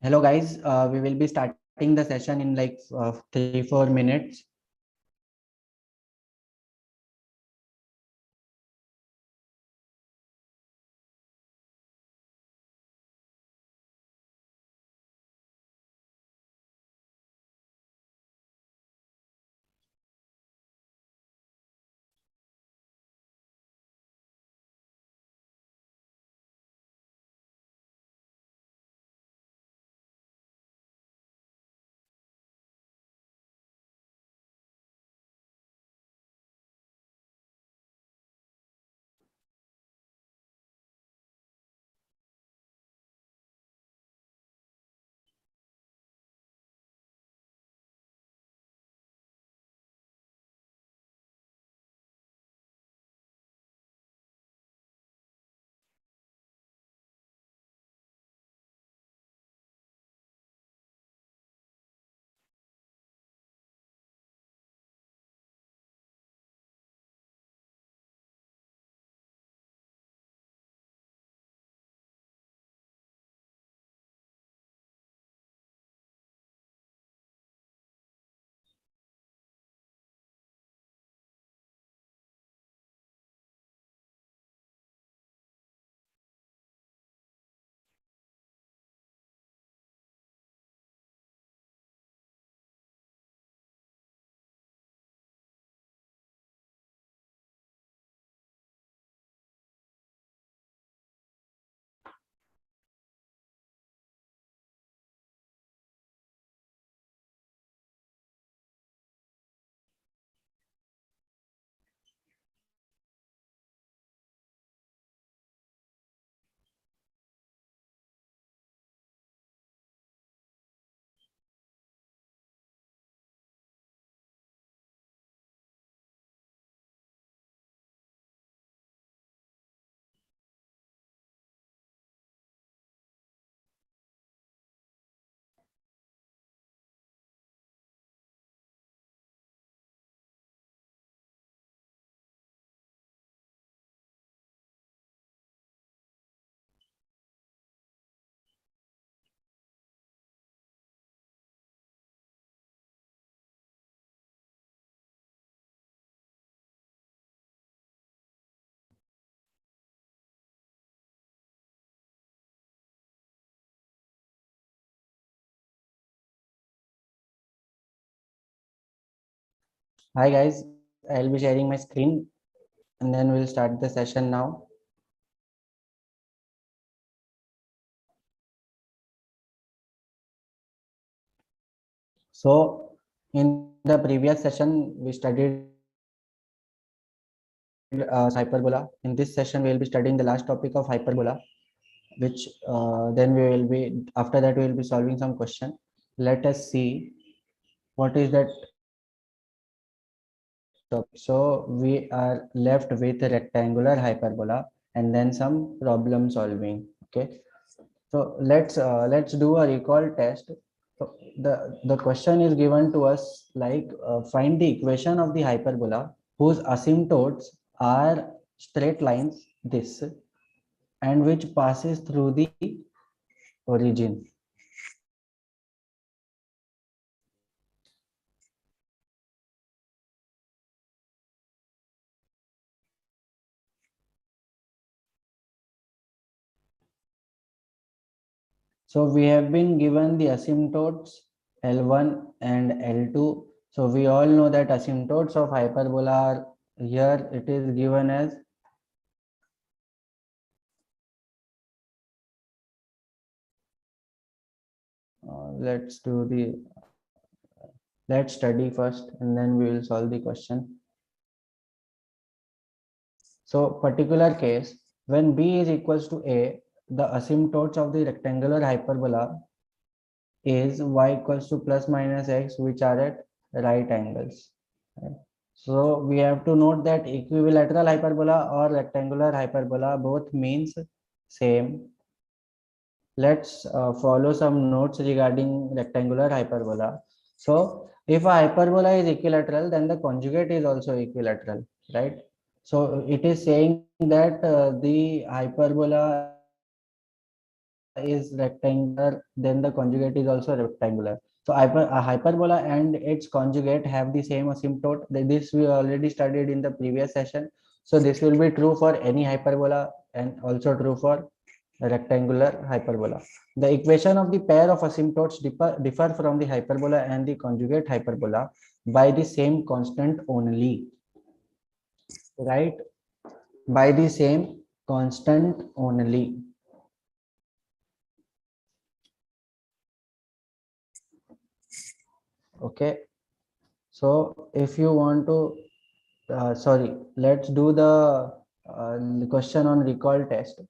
Hello guys, we will be starting the session in like 3-4 minutes. Hi guys, I'll be sharing my screen and then we'll start the session now. So in the previous session, we studied hyperbola. In this session, we will be studying the last topic of hyperbola, which then we will be, after that, we will be solving some question. Let us see what is that topic. So we are left with rectangular hyperbola and then some problem solving. Okay. So let's do a recall test. So the question is given to us like find the equation of the hyperbola whose asymptotes are straight lines this and which passes through the origin. So we have been given the asymptotes L1 and L2. So we all know that asymptotes of hyperbola are here. It is given as let's study first and then we will solve the question. So particular case, when B is equals to A, the asymptotes of the rectangular hyperbola is y equals to plus minus x, which are at right angles. Right? So we have to note that equilateral hyperbola or rectangular hyperbola both means same. Let's follow some notes regarding rectangular hyperbola. So if a hyperbola is equilateral, then the conjugate is also equilateral, right? So it is saying that the hyperbola is rectangular, then the conjugate is also rectangular. So a hyperbola and its conjugate have the same asymptote. This we already studied in the previous session. So this will be true for any hyperbola and also true for rectangular hyperbola. The equation of the pair of asymptotes differ from the hyperbola and the conjugate hyperbola by the same constant only, right? By the same constant only. Okay. So if you want to, sorry, let's do the question on recall test.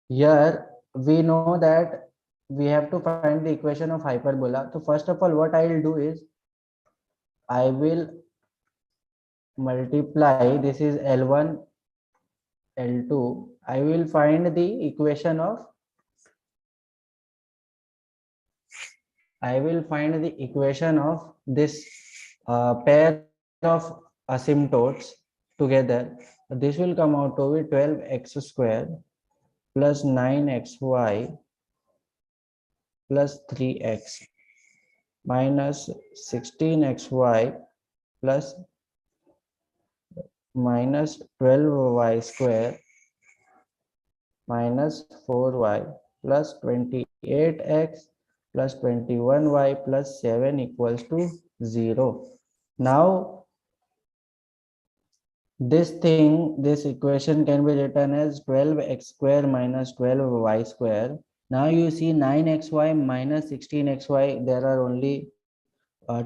Here we know that we have to find the equation of hyperbola. So first of all, what I will do is I will multiply, this is L1, L2. I will find the equation of, I will find the equation of this pair of asymptotes together. This will come out to be 12x square plus 9xy plus 3x minus 16xy plus minus 12y square minus 4y plus 28x plus 21y plus 7 equals to 0. Now this equation can be written as 12x square minus 12y square. Now you see 9xy minus 16xy, there are only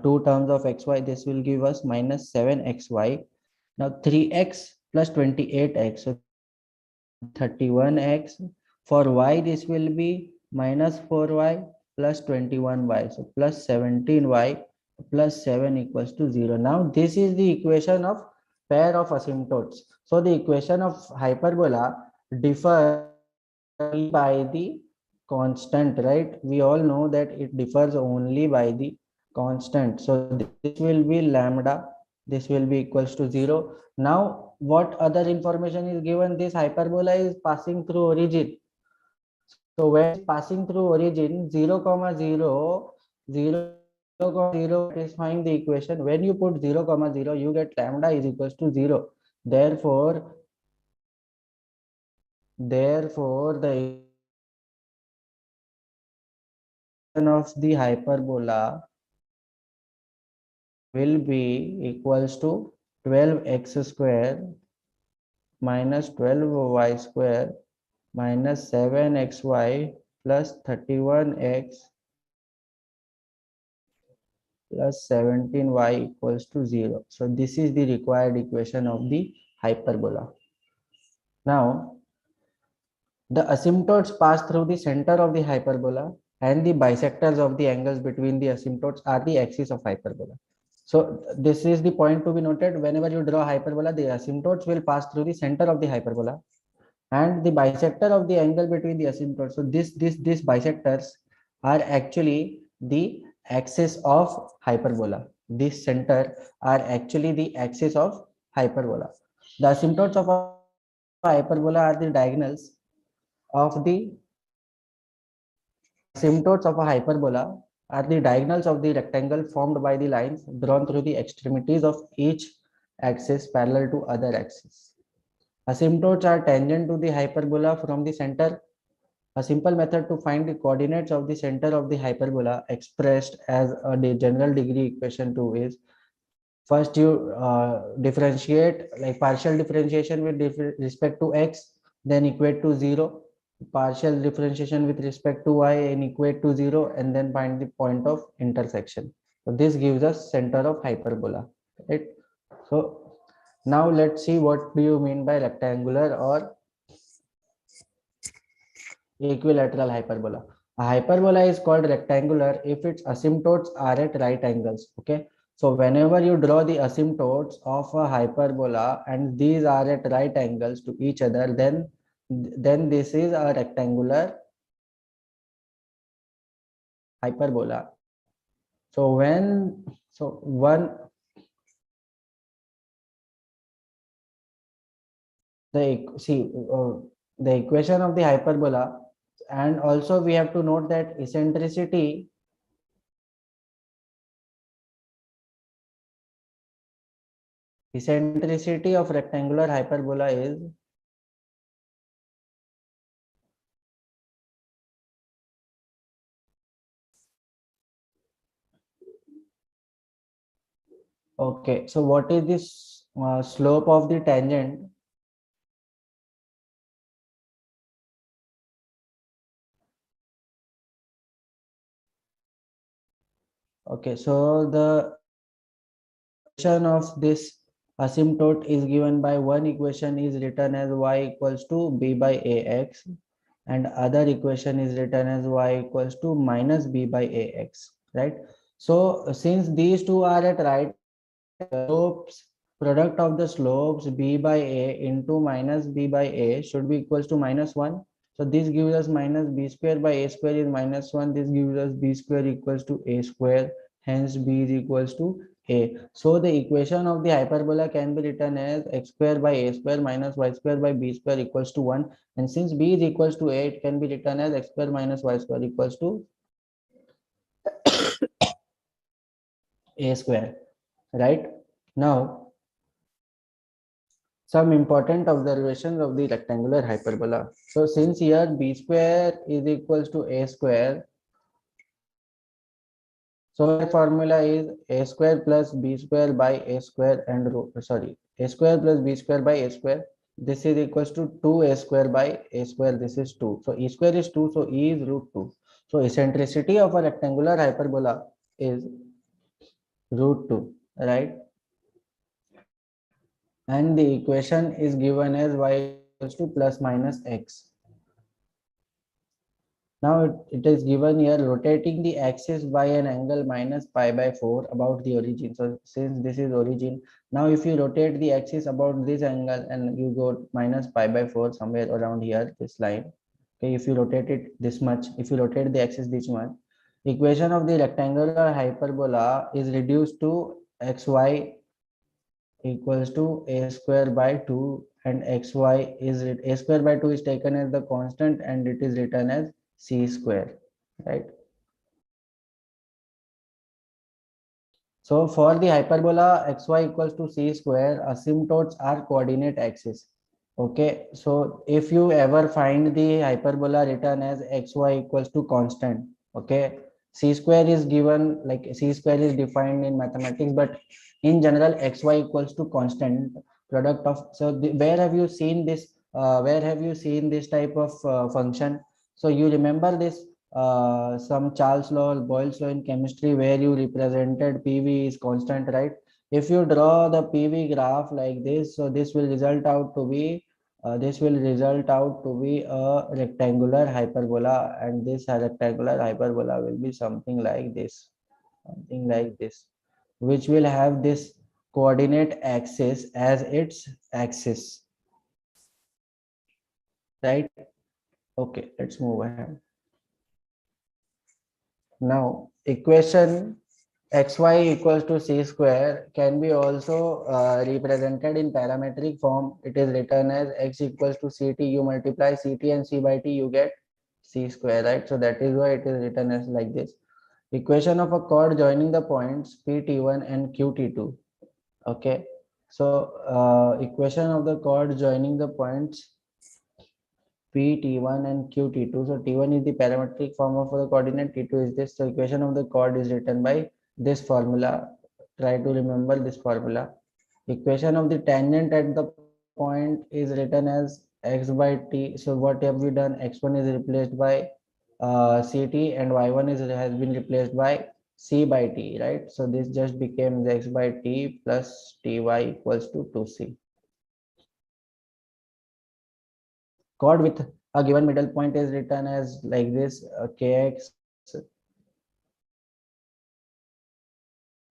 two terms of xy. This will give us minus 7xy. Now 3x plus 28x, so 31x. For y this will be minus 4y plus 21y, so plus 17y plus 7 equals to 0. Now this is the equation of pair of asymptotes. So the equation of hyperbola differs by the constant, right? We all know that it differs only by the constant. So this will be lambda, this will be equals to 0. Now what other information is given? This hyperbola is passing through origin. So when it is passing through origin, 0 comma 0, 0 comma 0 satisfying the equation. When you put 0 comma 0, you get lambda is equals to 0. Therefore the equation of the hyperbola will be equals to 12x square minus 12y square minus 7xy plus 31x plus 17y equals to 0. So this is the required equation of the hyperbola. Now the asymptotes pass through the center of the hyperbola and the bisectors of the angles between the asymptotes are the axis of hyperbola. So this is the point to be noted. Whenever you draw hyperbola, the asymptotes will pass through the center of the hyperbola and the bisector of the angle between the asymptotes. So these bisectors are actually the axis of hyperbola. This center are actually the axis of hyperbola. The asymptotes of a hyperbola are the diagonals of the asymptotes of a hyperbola are the diagonals of the rectangle formed by the lines drawn through the extremities of each axis parallel to other axis. Asymptotes are tangent to the hyperbola from the center. A simple method to find the coordinates of the center of the hyperbola expressed as a general degree equation 2 is first you differentiate, like partial differentiation with respect to x, then equate to 0, partial differentiation with respect to y and equate to 0, and then find the point of intersection. So this gives us center of hyperbola, right? So now let's see what do you mean by rectangular or equilateral hyperbola. A hyperbola is called rectangular if its asymptotes are at right angles. Okay, so whenever you draw the asymptotes of a hyperbola and these are at right angles to each other, then this is a rectangular hyperbola. So when so one the see the equation of the hyperbola, and also we have to note that eccentricity of rectangular hyperbola is okay. So what is this slope of the tangent? Okay, so the equation of this asymptote is given by one equation is written as y equals to b by ax, and other equation is written as y equals to minus b by ax, right? So since these two are at right slopes, product of the slopes b by a into minus b by a should be equals to -1. So this gives us minus b square by a square is -1. This gives us b square equals to a square. Hence b is equals to a. So the equation of the hyperbola can be written as x square by a square minus y square by b square equals to 1. And since b is equals to a, it can be written as x square minus y square equals to a square, right? Now, some important observations of the rectangular hyperbola. So since here b square is equals to a square, so the formula is a square plus b square by a square and a square plus b square by a square. This is equals to 2a square by a square. This is 2. So e square is 2. So e is root 2. So eccentricity of a rectangular hyperbola is root 2, right? And the equation is given as y equals to plus minus x. Now it is given here rotating the axis by an angle minus pi by 4 about the origin. So since this is origin, now if you rotate the axis about this angle and you go minus pi by 4 somewhere around here, this line. Okay, if you rotate it this much, if you rotate the axis this much, equation of the rectangular hyperbola is reduced to xy equals to a square by 2, and xy is a square by 2 is taken as the constant and it is written as c square, right? So for the hyperbola xy equals to c square, asymptotes are coordinate axis. Okay, so if you ever find the hyperbola written as xy equals to constant, okay, c square is given, like c square is defined in mathematics, but in general xy equals to constant product of. So where have you seen this? Where have you seen this type of function? So you remember this some Charles law, Boyle's law in chemistry, where you represented PV is constant, right? If you draw the PV graph like this, so this will result out to be a rectangular hyperbola, and this rectangular hyperbola will be something like this, which will have this coordinate axis as its axis, right? Okay, let's move ahead. Now, equation xy equals to c square can be also represented in parametric form. It is written as x equals to ct. You multiply ct and c by t, you get c square, right? So that is why it is written as like this. Equation of a chord joining the points pt1 and qt2. Okay. So equation of the chord joining the points P T1 and Q T2. So T1 is the parametric form of the coordinate, T2 is this. So equation of the chord is written by this formula. Try to remember this formula. Equation of the tangent at the point is written as x by t. So what have we done? X1 is replaced by ct, and y1 has been replaced by c by t, right? So this just became x by t plus ty equals to 2c. Chord with a given middle point is written as like this, kx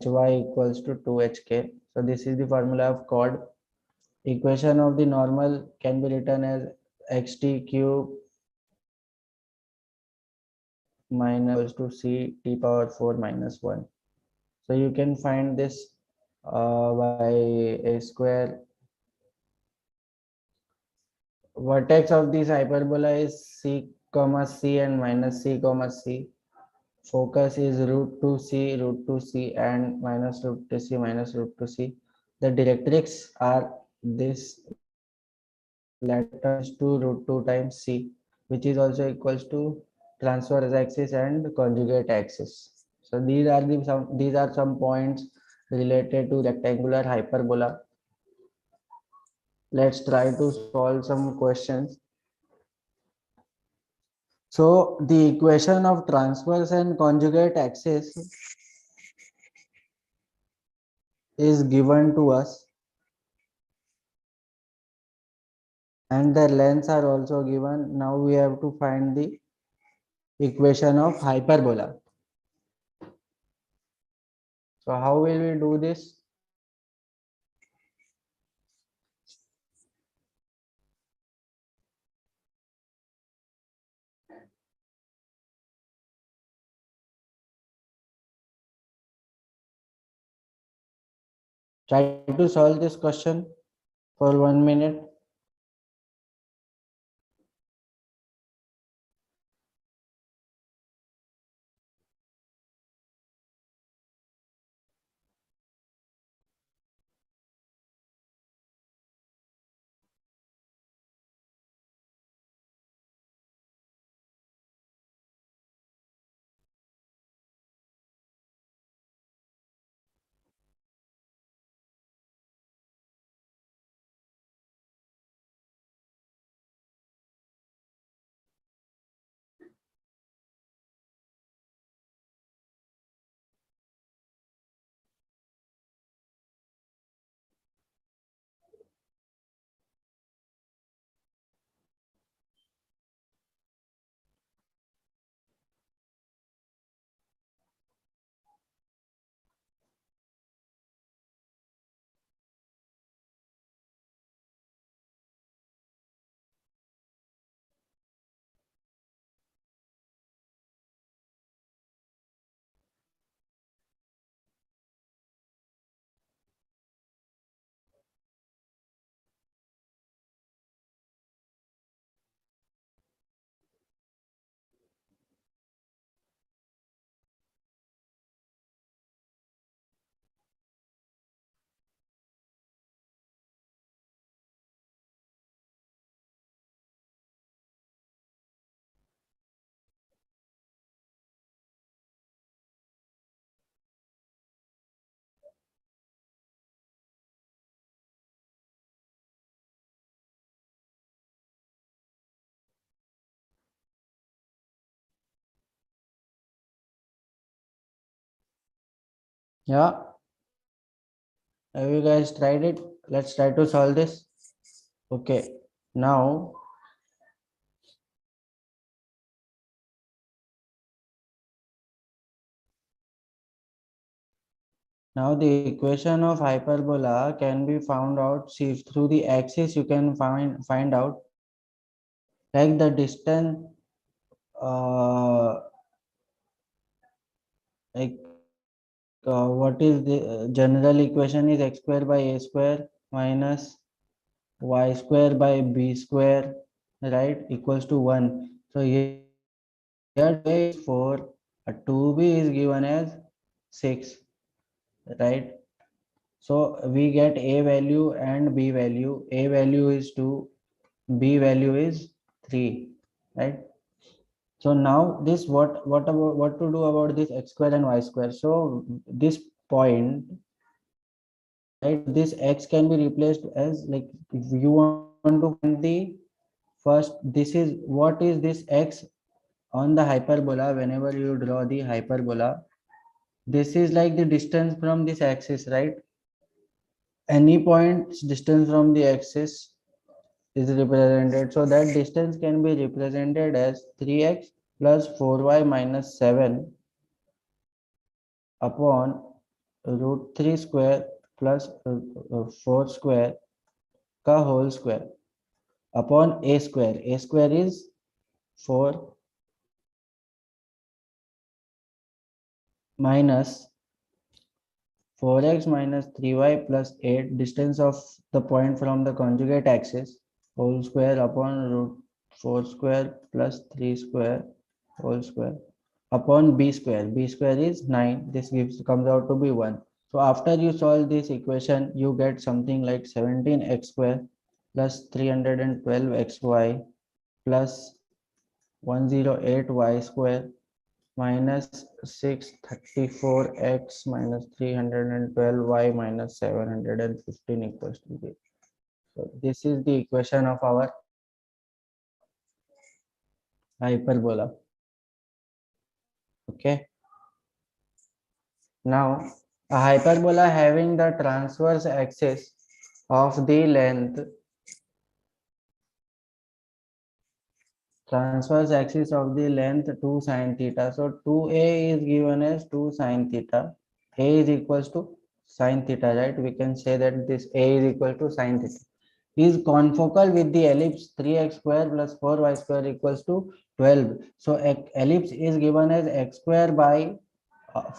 hy equals to 2hk. So this is the formula of chord. Equation of the normal can be written as xt cube minus equals to c t power 4 minus 1. So you can find this by a square vertex of this hyperbola is c comma c and minus c comma c. Focus is root 2 c and minus root 2 c minus root 2 c. The directrix are this latter is to root 2 times c, which is also equals to transverse axis and conjugate axis. So these are some points related to rectangular hyperbola. Let's try to solve some questions. So the equation of transverse and conjugate axis is given to us, and the lengths are also given. Now we have to find the equation of hyperbola. So how will we do this? Try to solve this question for 1 minute. Yeah, have you guys tried it? Let's try to solve this. Okay, now the equation of hyperbola can be found out. See, through the axis you can find out like the distance, uh, like what is the general equation is x square by a square minus y square by b square, right, equals to 1. So here a is 4, 2b is given as 6, right? So we get a value and b value. A value is 2, b value is 3, right? So now this what to do about this x square and y square? So this point, right, this x can be replaced as, like, if you want to find the first, this is what is this x on the hyperbola. Whenever you draw the hyperbola, this is like the distance from this axis, right? Any point's distance from the axis is represented, so that distance can be represented as 3x plus 4y minus 7 upon root 3 square plus 4 square का whole square upon a square. A square is 4 minus 4x minus 3y plus 8, distance of the point from the conjugate axis, whole square upon root 4 square plus 3 square whole square upon b square. B square is 9. This comes out to be 1. So after you solve this equation, you get something like 17x square plus 312xy plus 108y square minus 634x minus 312y minus 715 equals to 0. So this is the equation of our hyperbola. Okay. Now a hyperbola having the transverse axis of the length transverse axis of the length 2 sine theta. So 2a is given as 2 sine theta. A is equals to sine theta, right? We can say that this a is equal to sine theta. Is confocal with the ellipse 3x square plus 4y square equals to 12. So ellipse is given as x square by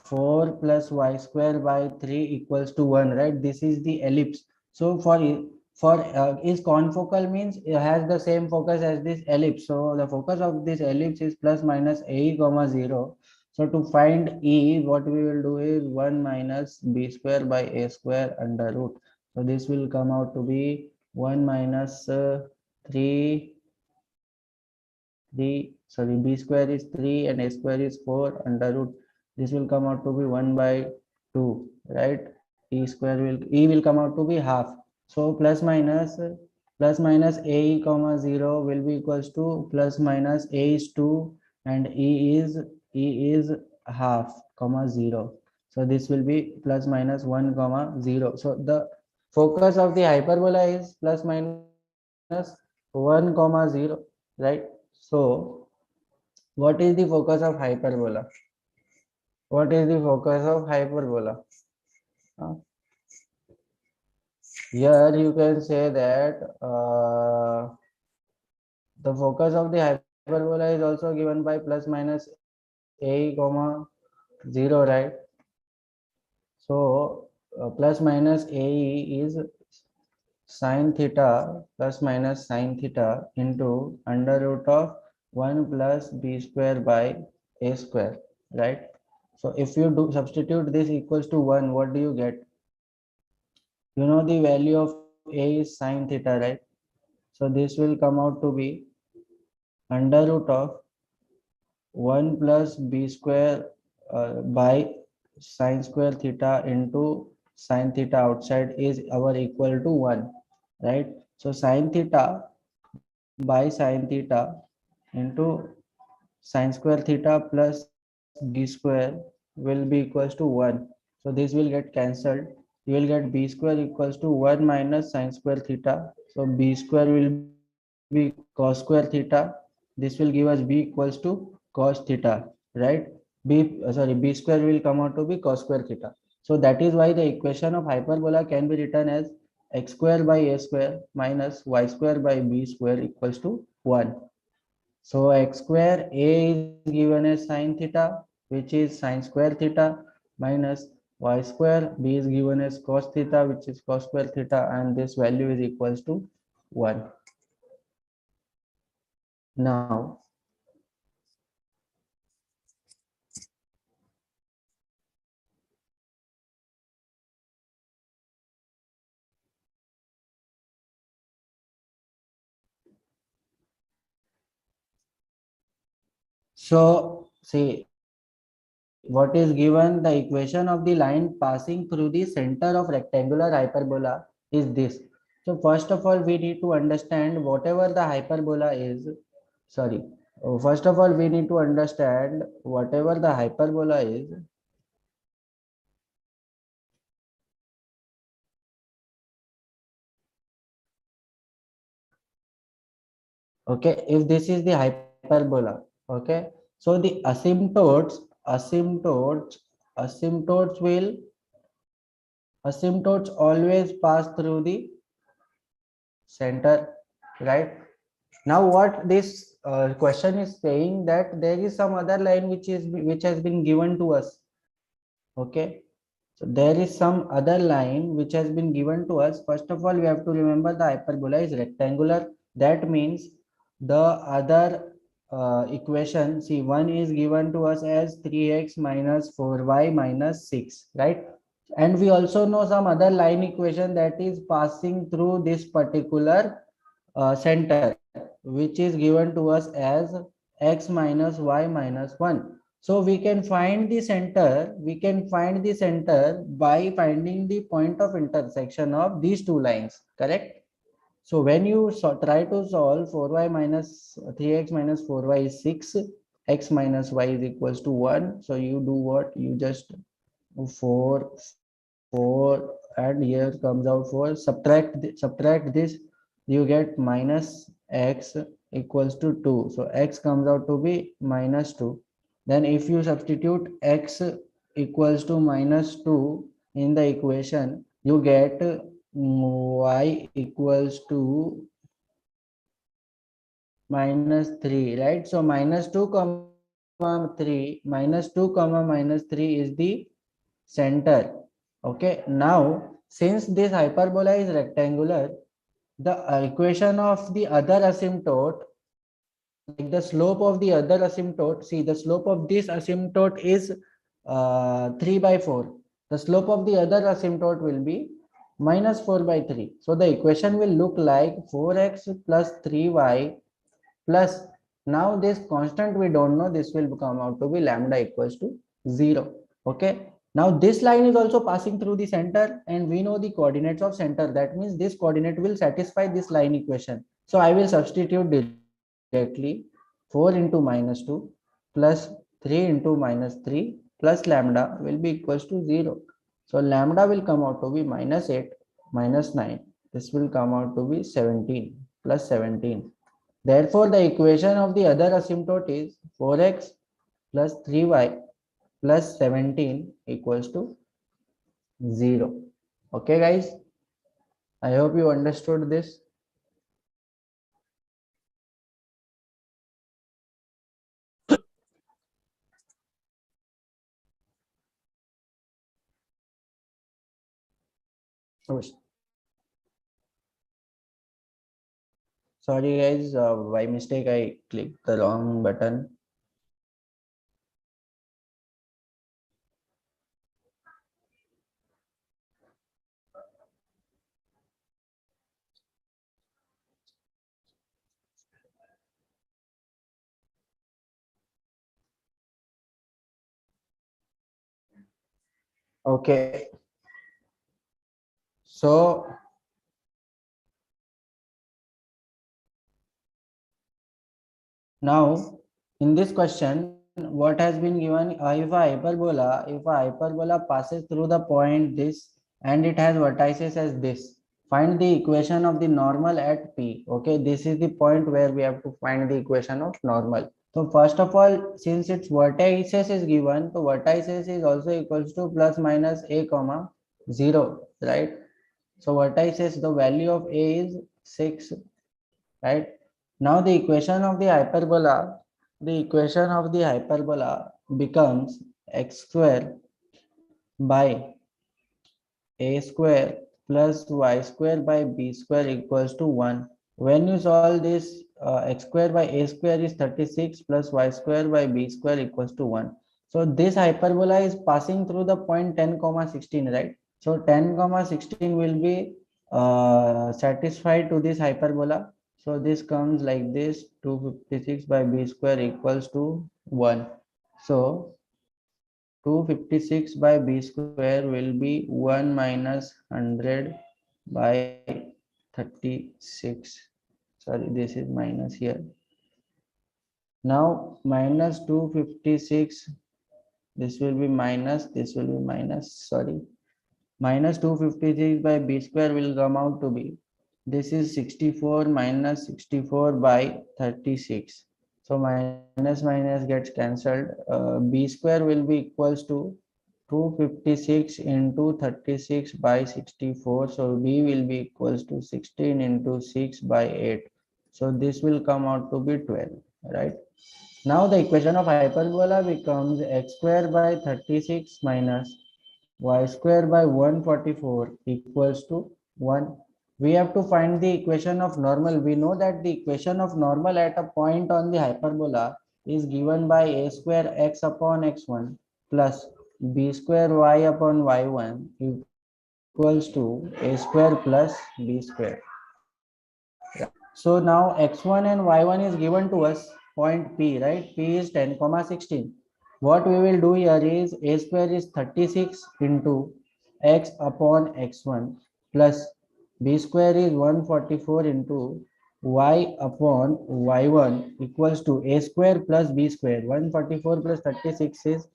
4 plus y square by 3 equals to 1, right? This is the ellipse. So for is confocal means it has the same focus as this ellipse. So the focus of this ellipse is plus minus a comma 0. So to find e, what we will do is 1 minus b square by a square under root. So this will come out to be 1 minus 3 3 sorry, b square is 3 and a square is 4 under root. This will come out to be 1 by 2, right? E will come out to be half. So plus minus a comma 0 will be equals to plus minus a is 2 and e is half comma 0. So this will be plus minus 1 comma 0. So the focus of the hyperbola is plus minus 1 comma 0, right? So what is the focus of hyperbola? What is the focus of hyperbola? Uh, Here you can say that the focus of the hyperbola is also given by plus minus a comma 0, right? So plus minus a is sine theta plus minus sine theta into under root of 1 plus b square by a square, right? So if you do substitute this equals to 1, what do you get? You know the value of a is sine theta, right? So this will come out to be under root of 1 plus b square by sine square theta into sine theta outside is our equal to 1, right? So sine theta by sine theta into sine square theta plus b square will be equals to 1. So this will get cancelled. You will get b square equals to 1 minus sine square theta. So b square will be cos square theta. This will give us b equals to cos theta, right? B square will come out to be cos square theta. So that is why the equation of hyperbola can be written as x square by a square minus y square by b square equals to 1. So x square a is given as sine theta, which is sine square theta, minus y square b is given as cos theta, which is cos square theta, and this value is equals to 1. Now, so see what is given, the equation of the line passing through the center of rectangular hyperbola is this. So first of all, we need to understand whatever the hyperbola is. Sorry. First of all, we need to understand whatever the hyperbola is. Okay, if this is the hyperbola, okay, so the asymptotes will asymptotes always pass through the center, right? Now what this question is saying, that there is some other line which has been given to us. Okay, so there is some other line which has been given to us. First of all, we have to remember the hyperbola is rectangular. That means the other equation, see, one is given to us as 3x minus 4y minus 6, right? And we also know some other line equation that is passing through this particular center, which is given to us as x minus y minus 1. So we can find the center, by finding the point of intersection of these two lines, correct? So when you try to solve 4y minus 3x minus 4y is 6, x minus y is equals to 1. So you do what? You just 4, 4, and here comes out 4. Subtract this, you get minus x equals to 2. So x comes out to be minus 2. Then if you substitute x equals to minus 2 in the equation, you get y equals to minus 3, right? So minus 2 comma 3, minus 2 comma minus 3 is the center. Okay, now since this hyperbola is rectangular, the equation of the other asymptote, like the slope of the other asymptote, see, the slope of this asymptote is 3 by 4. The slope of the other asymptote will be minus 4 by 3. So the equation will look like 4x plus 3y plus, now this constant we don't know, this will come out to be lambda equals to 0. Okay, now this line is also passing through the center, and we know the coordinates of center. That means this coordinate will satisfy this line equation. So I will substitute directly 4 into minus 2 plus 3 into minus 3 plus lambda will be equals to 0. So lambda will come out to be minus 8 minus 9. This will come out to be 17 plus 17. Therefore, the equation of the other asymptote is 4x plus 3y plus 17 equals to 0. Okay, guys, I hope you understood this. Sorry, guys, by mistake I clicked the wrong button. Okay, so now in this question, what has been given, if a hyperbola passes through the point this and it has vertices as this, find the equation of the normal at P. Okay, this is the point where we have to find the equation of normal. So first of all, since its vertices is given, so vertices is also equals to plus minus a comma 0, right? So vertices, the value of a is 6, right? Now the equation of the hyperbola becomes x square by a square plus y square by b square equals to 1. When you solve this, x square by a square is 36 plus y square by b square equals to 1. So this hyperbola is passing through the point 10 comma 16, right? So 10 comma 16 will be satisfied to this hyperbola. So this comes like this, 256 by b square equals to 1. So 256 by b square will be 1 minus 100 by 36. Sorry, this is minus here. Now minus 256, this will be minus, sorry. Minus 256 by b square will come out to be, this is 64 minus 64 by 36. So minus minus gets cancelled. B square will be equals to 256 into 36 by 64. So b will be equals to 16 into 6 by 8. So this will come out to be 12, right? Now the equation of hyperbola becomes x square by 36 minus y square by 144 equals to 1. we have to find the equation of normal. We know that the equation of normal at a point on the hyperbola is given by a square x upon x1 plus b square y upon y1 equals to a square plus b square. So now x1 and y1 is given to us point P, right? P is 10 comma 16. What we will do here is a square is 36 into x upon x1 plus b square is 144 into y upon y1 equals to a square plus b square. 144 plus 36 is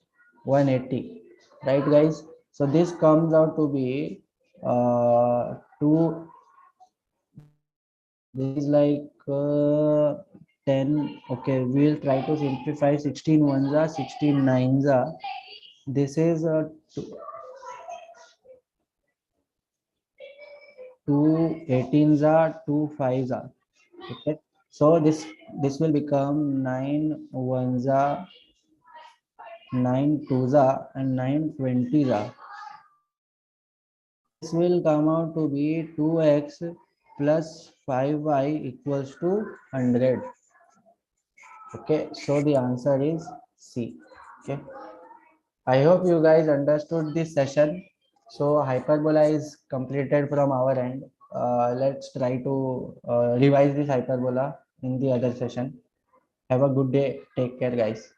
180, right guys? So this comes out to be 2. This is like 10. Okay, we'll try to simplify. 16 ones are 16 nines are. This is 2 18s are 2 fives are. Okay, so this will become 9 ones are 9 twos are and 9 20s are. This will come out to be 2x plus 5y equals to 100. Okay, so the answer is C. Okay, I hope you guys understood this session. So hyperbola is completed from our end. Let's try to revise this hyperbola in the other session. Have a good day. Take care, guys.